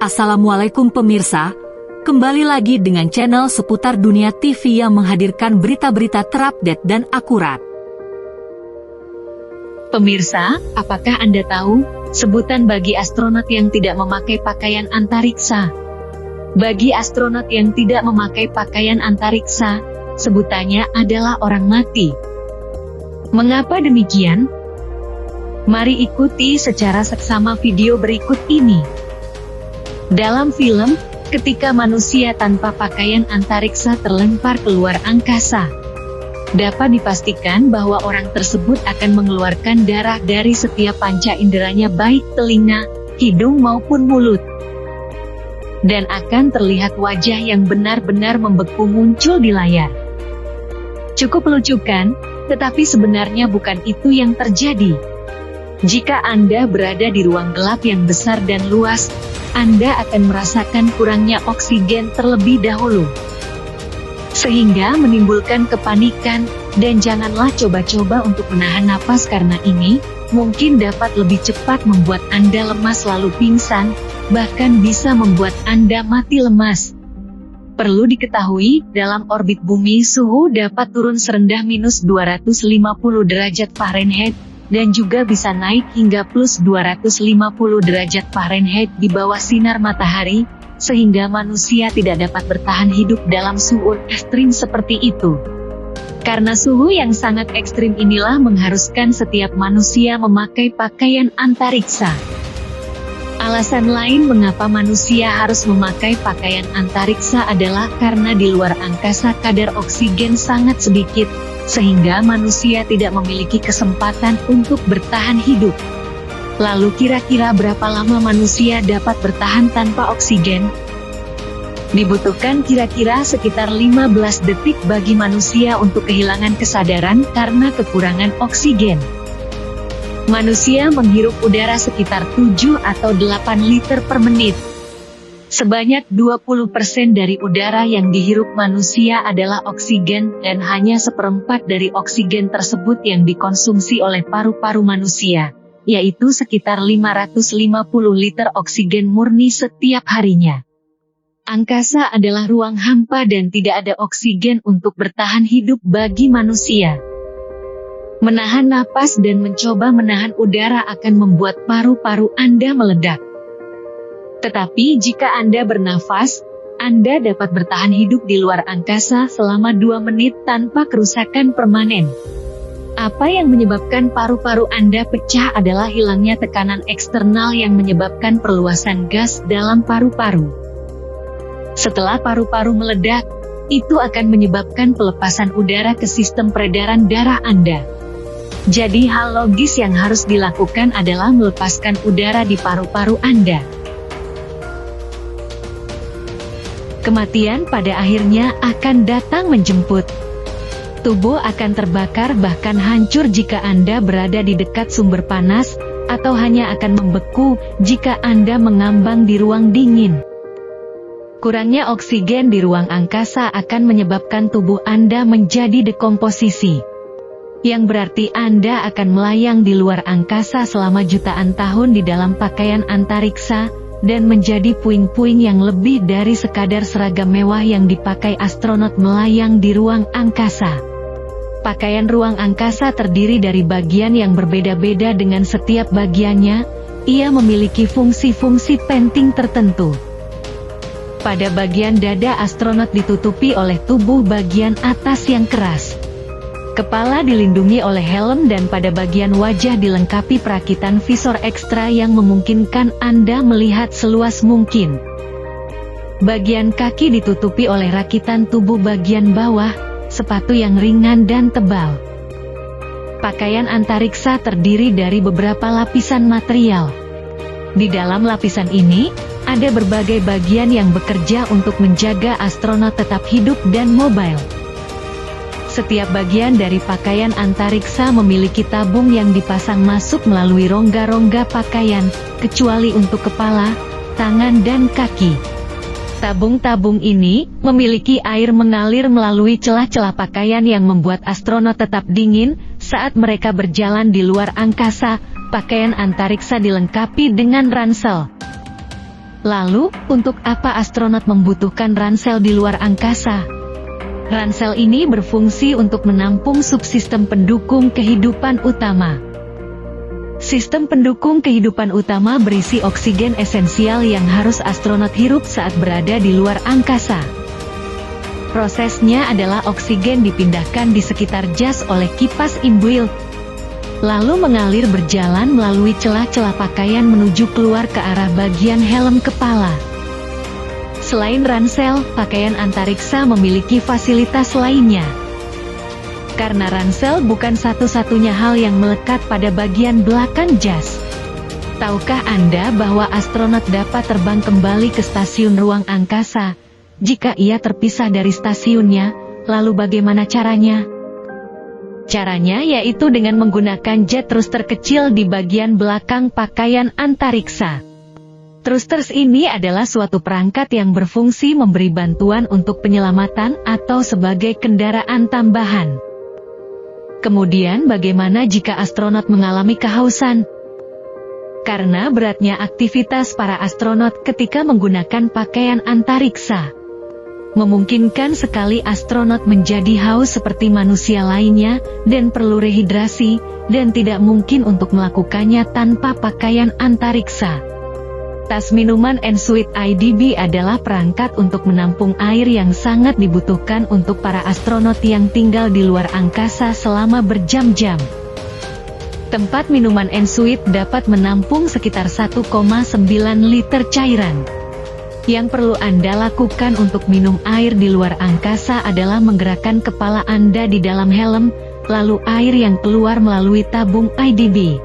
Assalamualaikum pemirsa, kembali lagi dengan channel seputar dunia TV yang menghadirkan berita-berita terupdate dan akurat. Pemirsa, apakah Anda tahu sebutan bagi astronot yang tidak memakai pakaian antariksa? Bagi astronot yang tidak memakai pakaian antariksa, sebutannya adalah orang mati. Mengapa demikian? Mari ikuti secara seksama video berikut ini. Dalam film, ketika manusia tanpa pakaian antariksa terlempar keluar angkasa, dapat dipastikan bahwa orang tersebut akan mengeluarkan darah dari setiap panca inderanya baik telinga, hidung maupun mulut. Dan akan terlihat wajah yang benar-benar membeku muncul di layar. Cukup melucukan, tetapi sebenarnya bukan itu yang terjadi. Jika Anda berada di ruang gelap yang besar dan luas, Anda akan merasakan kurangnya oksigen terlebih dahulu, sehingga menimbulkan kepanikan, dan janganlah coba-coba untuk menahan napas karena ini mungkin dapat lebih cepat membuat Anda lemas lalu pingsan, bahkan bisa membuat Anda mati lemas. Perlu diketahui, dalam orbit bumi suhu dapat turun serendah minus 250 derajat Fahrenheit, dan juga bisa naik hingga plus 250 derajat Fahrenheit di bawah sinar matahari, sehingga manusia tidak dapat bertahan hidup dalam suhu ekstrim seperti itu. Karena suhu yang sangat ekstrim inilah mengharuskan setiap manusia memakai pakaian antariksa. Alasan lain mengapa manusia harus memakai pakaian antariksa adalah karena di luar angkasa kadar oksigen sangat sedikit, sehingga manusia tidak memiliki kesempatan untuk bertahan hidup. Lalu kira-kira berapa lama manusia dapat bertahan tanpa oksigen? Dibutuhkan kira-kira sekitar 15 detik bagi manusia untuk kehilangan kesadaran karena kekurangan oksigen. Manusia menghirup udara sekitar 7 atau 8 liter per menit. Sebanyak 20% dari udara yang dihirup manusia adalah oksigen, dan hanya seperempat dari oksigen tersebut yang dikonsumsi oleh paru-paru manusia, yaitu sekitar 550 liter oksigen murni setiap harinya. Angkasa adalah ruang hampa dan tidak ada oksigen untuk bertahan hidup bagi manusia. Menahan napas dan mencoba menahan udara akan membuat paru-paru Anda meledak. Tetapi jika Anda bernafas, Anda dapat bertahan hidup di luar angkasa selama 2 menit tanpa kerusakan permanen. Apa yang menyebabkan paru-paru Anda pecah adalah hilangnya tekanan eksternal yang menyebabkan perluasan gas dalam paru-paru. Setelah paru-paru meledak, itu akan menyebabkan pelepasan udara ke sistem peredaran darah Anda. Jadi hal logis yang harus dilakukan adalah melepaskan udara di paru-paru Anda. Kematian pada akhirnya akan datang menjemput. Tubuh akan terbakar bahkan hancur jika Anda berada di dekat sumber panas, atau hanya akan membeku jika Anda mengambang di ruang dingin. Kurangnya oksigen di ruang angkasa akan menyebabkan tubuh Anda menjadi dekomposisi, yang berarti Anda akan melayang di luar angkasa selama jutaan tahun di dalam pakaian antariksa, dan menjadi puing-puing yang lebih dari sekadar seragam mewah yang dipakai astronot melayang di ruang angkasa. Pakaian ruang angkasa terdiri dari bagian yang berbeda-beda dengan setiap bagiannya, ia memiliki fungsi-fungsi penting tertentu. Pada bagian dada astronot ditutupi oleh tubuh bagian atas yang keras. Kepala dilindungi oleh helm dan pada bagian wajah dilengkapi perakitan visor ekstra yang memungkinkan Anda melihat seluas mungkin. Bagian kaki ditutupi oleh rakitan tubuh bagian bawah, sepatu yang ringan dan tebal. Pakaian antariksa terdiri dari beberapa lapisan material. Di dalam lapisan ini, ada berbagai bagian yang bekerja untuk menjaga astronot tetap hidup dan mobile. Setiap bagian dari pakaian antariksa memiliki tabung yang dipasang masuk melalui rongga-rongga pakaian, kecuali untuk kepala, tangan dan kaki. Tabung-tabung ini memiliki air mengalir melalui celah-celah pakaian yang membuat astronot tetap dingin saat mereka berjalan di luar angkasa. Pakaian antariksa dilengkapi dengan ransel. Lalu, untuk apa astronot membutuhkan ransel di luar angkasa? Ransel ini berfungsi untuk menampung subsistem pendukung kehidupan utama. Sistem pendukung kehidupan utama berisi oksigen esensial yang harus astronot hirup saat berada di luar angkasa. Prosesnya adalah oksigen dipindahkan di sekitar jas oleh kipas inbuilt, lalu mengalir berjalan melalui celah-celah pakaian menuju keluar ke arah bagian helm kepala. Selain ransel, pakaian antariksa memiliki fasilitas lainnya. Karena ransel bukan satu-satunya hal yang melekat pada bagian belakang jas. Tahukah Anda bahwa astronot dapat terbang kembali ke stasiun ruang angkasa jika ia terpisah dari stasiunnya? Lalu bagaimana caranya? Caranya yaitu dengan menggunakan jet thruster kecil di bagian belakang pakaian antariksa. Thrusters ini adalah suatu perangkat yang berfungsi memberi bantuan untuk penyelamatan atau sebagai kendaraan tambahan. Kemudian bagaimana jika astronot mengalami kehausan? Karena beratnya aktivitas para astronot ketika menggunakan pakaian antariksa, memungkinkan sekali astronot menjadi haus seperti manusia lainnya dan perlu rehidrasi, dan tidak mungkin untuk melakukannya tanpa pakaian antariksa. Tas minuman N-Suite IDB adalah perangkat untuk menampung air yang sangat dibutuhkan untuk para astronot yang tinggal di luar angkasa selama berjam-jam. Tempat minuman N-Suite dapat menampung sekitar 1,9 liter cairan. Yang perlu Anda lakukan untuk minum air di luar angkasa adalah menggerakkan kepala Anda di dalam helm, lalu air yang keluar melalui tabung IDB.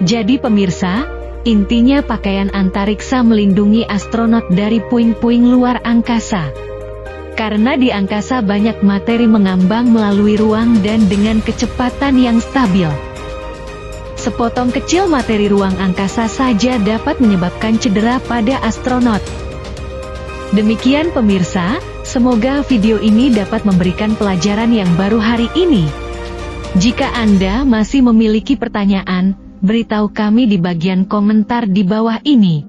Jadi pemirsa, intinya pakaian antariksa melindungi astronot dari puing-puing luar angkasa. Karena di angkasa banyak materi mengambang melalui ruang dan dengan kecepatan yang stabil. Sepotong kecil materi ruang angkasa saja dapat menyebabkan cedera pada astronot. Demikian pemirsa, semoga video ini dapat memberikan pelajaran yang baru hari ini. Jika Anda masih memiliki pertanyaan, beritahu kami di bagian komentar di bawah ini.